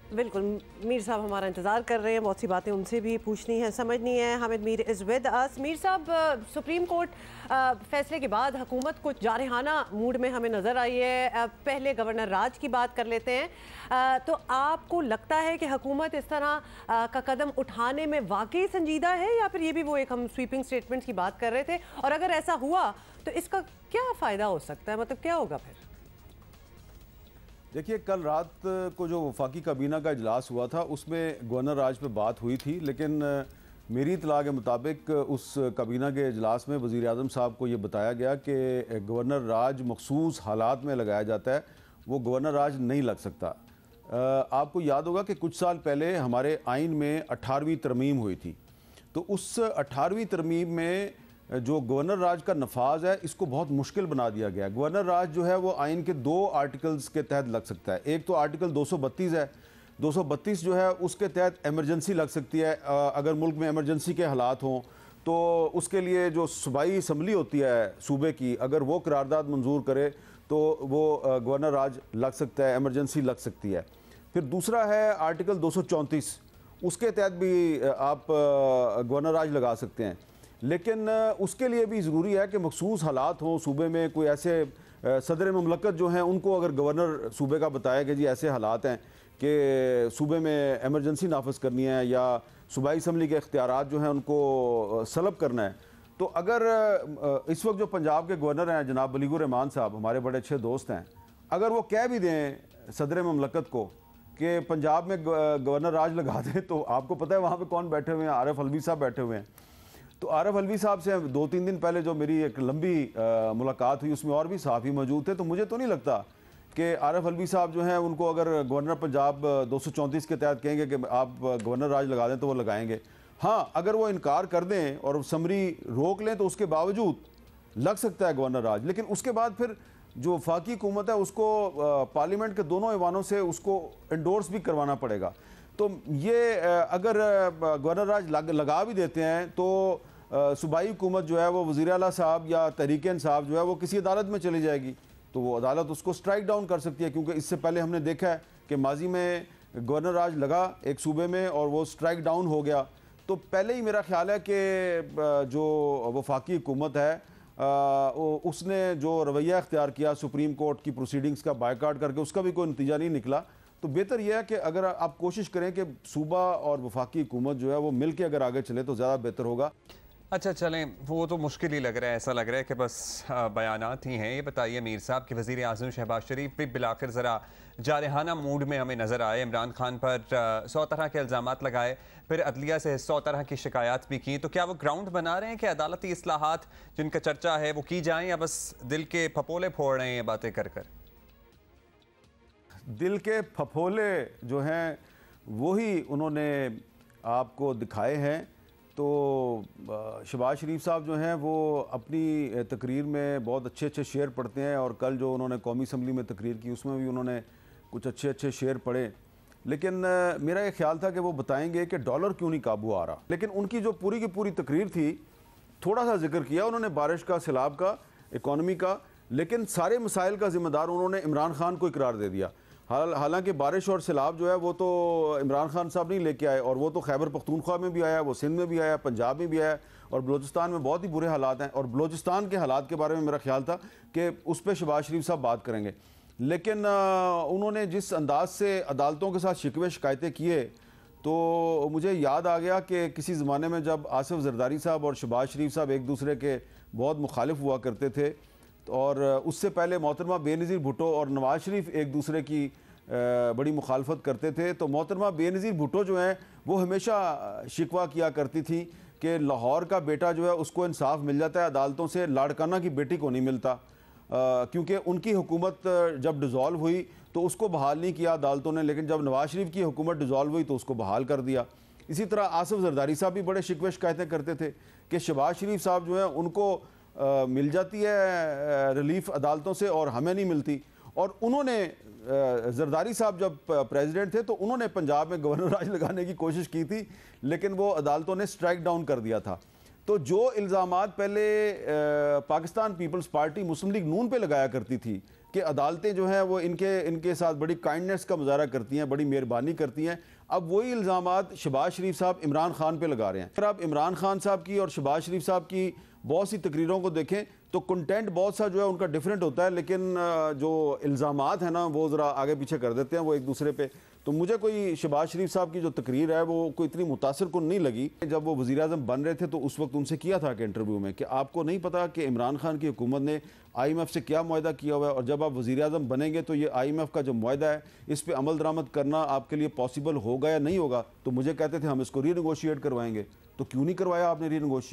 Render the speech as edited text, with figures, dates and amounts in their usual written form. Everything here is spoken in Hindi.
बिल्कुल, मीर साहब हमारा इंतज़ार कर रहे हैं, बहुत सी बातें उनसे भी पूछनी है, समझनी है। Hamid Mir is with us. Mir साहब, सुप्रीम कोर्ट फैसले के बाद हुकूमत कुछ जारहाना मूड में हमें नज़र आई है। पहले गवर्नर राज की बात कर लेते हैं। तो आपको लगता है कि हुकूमत इस तरह का कदम उठाने में वाकई संजीदा है, या फिर ये भी वो एक हम स्वीपिंग स्टेटमेंट्स की बात कर रहे थे? और अगर ऐसा हुआ तो इसका क्या फ़ायदा हो सकता है, मतलब क्या होगा फिर? देखिए, कल रात को जो वफाकी काबीना का इजलास हुआ था उसमें गवर्नर राज पे बात हुई थी, लेकिन मेरी इतला के मुताबिक उस काबीना के इजलास में वज़ीर आज़म साहब को ये बताया गया कि गवर्नर राज मखसूस हालात में लगाया जाता है, वो गवर्नर राज नहीं लग सकता। आपको याद होगा कि कुछ साल पहले हमारे आइन में 18वीं तरमीम हुई थी, तो उस 18वीं तरमीम में जो गवर्नर राज का नफाज है इसको बहुत मुश्किल बना दिया गया। गवर्नर राज जो है वो आइन के 2 आर्टिकल्स के तहत लग सकता है। एक तो आर्टिकल 232 है, 232 जो है उसके तहत एमरजेंसी लग सकती है। अगर मुल्क में एमरजेंसी के हालात हों तो उसके लिए जो सूबाई असम्बली होती है सूबे की, अगर वो करारदाद मंजूर करे तो वो गवर्नर राज लग सकता है, एमरजेंसी लग सकती है। फिर दूसरा है आर्टिकल 234, उसके तहत भी आप गवर्नर राज लगा सकते हैं, लेकिन उसके लिए भी ज़रूरी है कि मखसूस हालात हों सूबे में। कोई ऐसे सदर ममलकत जो हैं उनको अगर गवर्नर सूबे का बताया कि जी ऐसे हालात हैं कि सूबे में एमरजेंसी नाफज करनी है या सूबाई असम्बली के इख्तियारात जो हैं उनको सलब करना है, तो अगर इस वक्त जो पंजाब के गवर्नर हैं जनाब बलीगुर रहमान साहब, हमारे बड़े अच्छे दोस्त हैं, अगर वो कह भी दें सदर ममलकत को कि पंजाब में गवर्नर राज लगा दें, तो आपको पता है वहाँ पर कौन बैठे हुए हैं? आरिफ अलवी साहब बैठे हुए हैं। तो आरिफ अलवी साहब से 2-3 दिन पहले जो मेरी एक लंबी मुलाकात हुई उसमें और भी सहाफ़ी मौजूद थे, तो मुझे तो नहीं लगता कि आरिफ अलवी साहब जो हैं उनको अगर गवर्नर पंजाब 234 के तहत कहेंगे कि आप गवर्नर राज लगा दें तो वो लगाएंगे। हाँ, अगर वो इनकार कर दें और समरी रोक लें तो उसके बावजूद लग सकता है गवर्नर राज, लेकिन उसके बाद फिर जो वफाकी हुकूमत है उसको पार्लियामेंट के दोनों ऐवानों से उसको इंडोर्स भी करवाना पड़ेगा। तो ये अगर गवर्नर राज लगा भी देते हैं तो सूबाई हुकूमत जो है वो वज़ीर आला साहब या तहरीक इंसाफ जो है वो किसी अदालत में चली जाएगी, तो वो अदालत उसको स्ट्राइक डाउन कर सकती है, क्योंकि इससे पहले हमने देखा है कि माजी में गवर्नर राज लगा एक सूबे में और वो स्ट्राइक डाउन हो गया। तो पहले ही मेरा ख्याल है कि जो वफाकी हुकूमत है उसने जो रवैया अख्तियार किया सुप्रीम कोर्ट की प्रोसीडिंग्स का बायकाट करके, उसका भी कोई नतीजा नहीं निकला। तो बेहतर यह है कि अगर आप कोशिश करें कि सूबा और वफाकी हुकूमत जो है वो मिल के अगर आगे चले तो ज़्यादा बेहतर होगा। अच्छा चलें, वो तो मुश्किल ही लग रहा है, ऐसा लग रहा है कि बस बयानात ही हैं। ये बताइए मीर साहब कि वज़ीर आज़म शहबाज शरीफ भी बिलाखिर ज़रा जारहाना मूड में हमें नज़र आए। इमरान खान पर 100 तरह के इल्ज़ामात लगाए, फिर अदलिया से 100 तरह की शिकायत भी की। तो क्या वो ग्राउंड बना रहे हैं कि अदालती इस्लाहात जिनका चर्चा है वो की जाएँ, या बस दिल के फपोले फोड़ रहे हैं ये बातें कर कर? दिल के फफोले जो हैं वही उन्होंने आपको दिखाए हैं। तो शहबाज शरीफ साहब जो हैं वो अपनी तकरीर में बहुत अच्छे अच्छे शेर पढ़ते हैं, और कल जो उन्होंने कौमी असम्बली में तकरीर की उसमें भी उन्होंने कुछ अच्छे अच्छे शेर पढ़े, लेकिन मेरा ये ख्याल था कि वो बताएंगे कि डॉलर क्यों नहीं काबू आ रहा। लेकिन उनकी जो पूरी की पूरी तकरीर थी, थोड़ा सा जिक्र किया उन्होंने बारिश का, सैलाब का, इकॉनमी का, लेकिन सारे मसाइल का ज़िम्मेदार उन्होंने इमरान खान को इकरार दे दिया। हालांकि बारिश और सैलाब जो है वो तो इमरान खान साहब नहीं लेके आए, और वो तो खैबर पख्तूनख्वा में भी आया, वो सिंध में भी आया, पंजाब में भी आया, और बलूचिस्तान में बहुत ही बुरे हालात हैं। और बलूचिस्तान के हालात के बारे में मेरा ख्याल था कि उस पर शहबाज शरीफ साहब बात करेंगे, लेकिन उन्होंने जिस अंदाज से अदालतों के साथ शिकवे शिकायतें किए, तो मुझे याद आ गया कि किसी ज़माने में जब आसिफ जरदारी साहब और शहबाज शरीफ साहब एक दूसरे के बहुत मुखालिफ हुआ करते थे, और उससे पहले मोहतरमा बेनज़ीर भुट्टो और नवाज़ शरीफ एक दूसरे की बड़ी मुखालफत करते थे। तो मोहतरमा बेनज़ीर भुट्टो जो हैं वो हमेशा शिकवा किया करती थी कि लाहौर का बेटा जो है उसको इंसाफ मिल जाता है अदालतों से, लाड़काना की बेटी को नहीं मिलता, क्योंकि उनकी हुकूमत जब डिज़ोल्व हुई तो उसको बहाल नहीं किया अदालतों ने, लेकिन जब नवाज़ शरीफ की हुकूमत डिज़ोल्व हुई तो उसको बहाल कर दिया। इसी तरह आसिफ जरदारी साहब भी बड़े शिकवे शिकायतें करते थे कि शहबाज शरीफ साहब जो हैं उनको मिल जाती है रिलीफ अदालतों से और हमें नहीं मिलती। और उन्होंने जरदारी साहब जब प्रेसिडेंट थे तो उन्होंने पंजाब में गवर्नर राज लगाने की कोशिश की थी, लेकिन वो अदालतों ने स्ट्राइक डाउन कर दिया था। तो जो इल्ज़ामात पहले पाकिस्तान पीपल्स पार्टी मुस्लिम लीग नून पे लगाया करती थी कि अदालतें जो हैं वो इनके साथ बड़ी काइंडनेस का मुजाहरा करती हैं, बड़ी मेहरबानी करती हैं। अब वही इल्ज़ामात शहबाज शरीफ साहब इमरान खान पे लगा रहे हैं। अगर आप इमरान खान साहब की और शहबाज शरीफ साहब की बहुत सी तकरीरों को देखें तो कंटेंट बहुत सा जो है उनका डिफरेंट होता है, लेकिन जो इल्ज़ामात हैं ना वो ज़रा आगे पीछे कर देते हैं वो एक दूसरे पे। तो मुझे कोई शहबाज शरीफ साहब की जो तकरीर है वो कोई इतनी मुतासिर कुन नहीं लगी। जब वो वज़ीर आज़म बन रहे थे तो उस वक्त उनसे किया था कि इंटरव्यू में कि आपको नहीं पता कि इमरान खान की हुकूमत ने IMF से क्या मुआहदा किया हुआ है, और जब आप वज़ीर आज़म बनेंगे तो ये IMF का जो मुआहदा है इस पर अमल दरामद करना आपके लिए पॉसिबल होगा या नहीं होगा। तो मुझे कहते थे हम इसको रीनेगोशिएट करवाएंगे। तो क्यों नहीं करवाया आपने रीनेगोशिएट?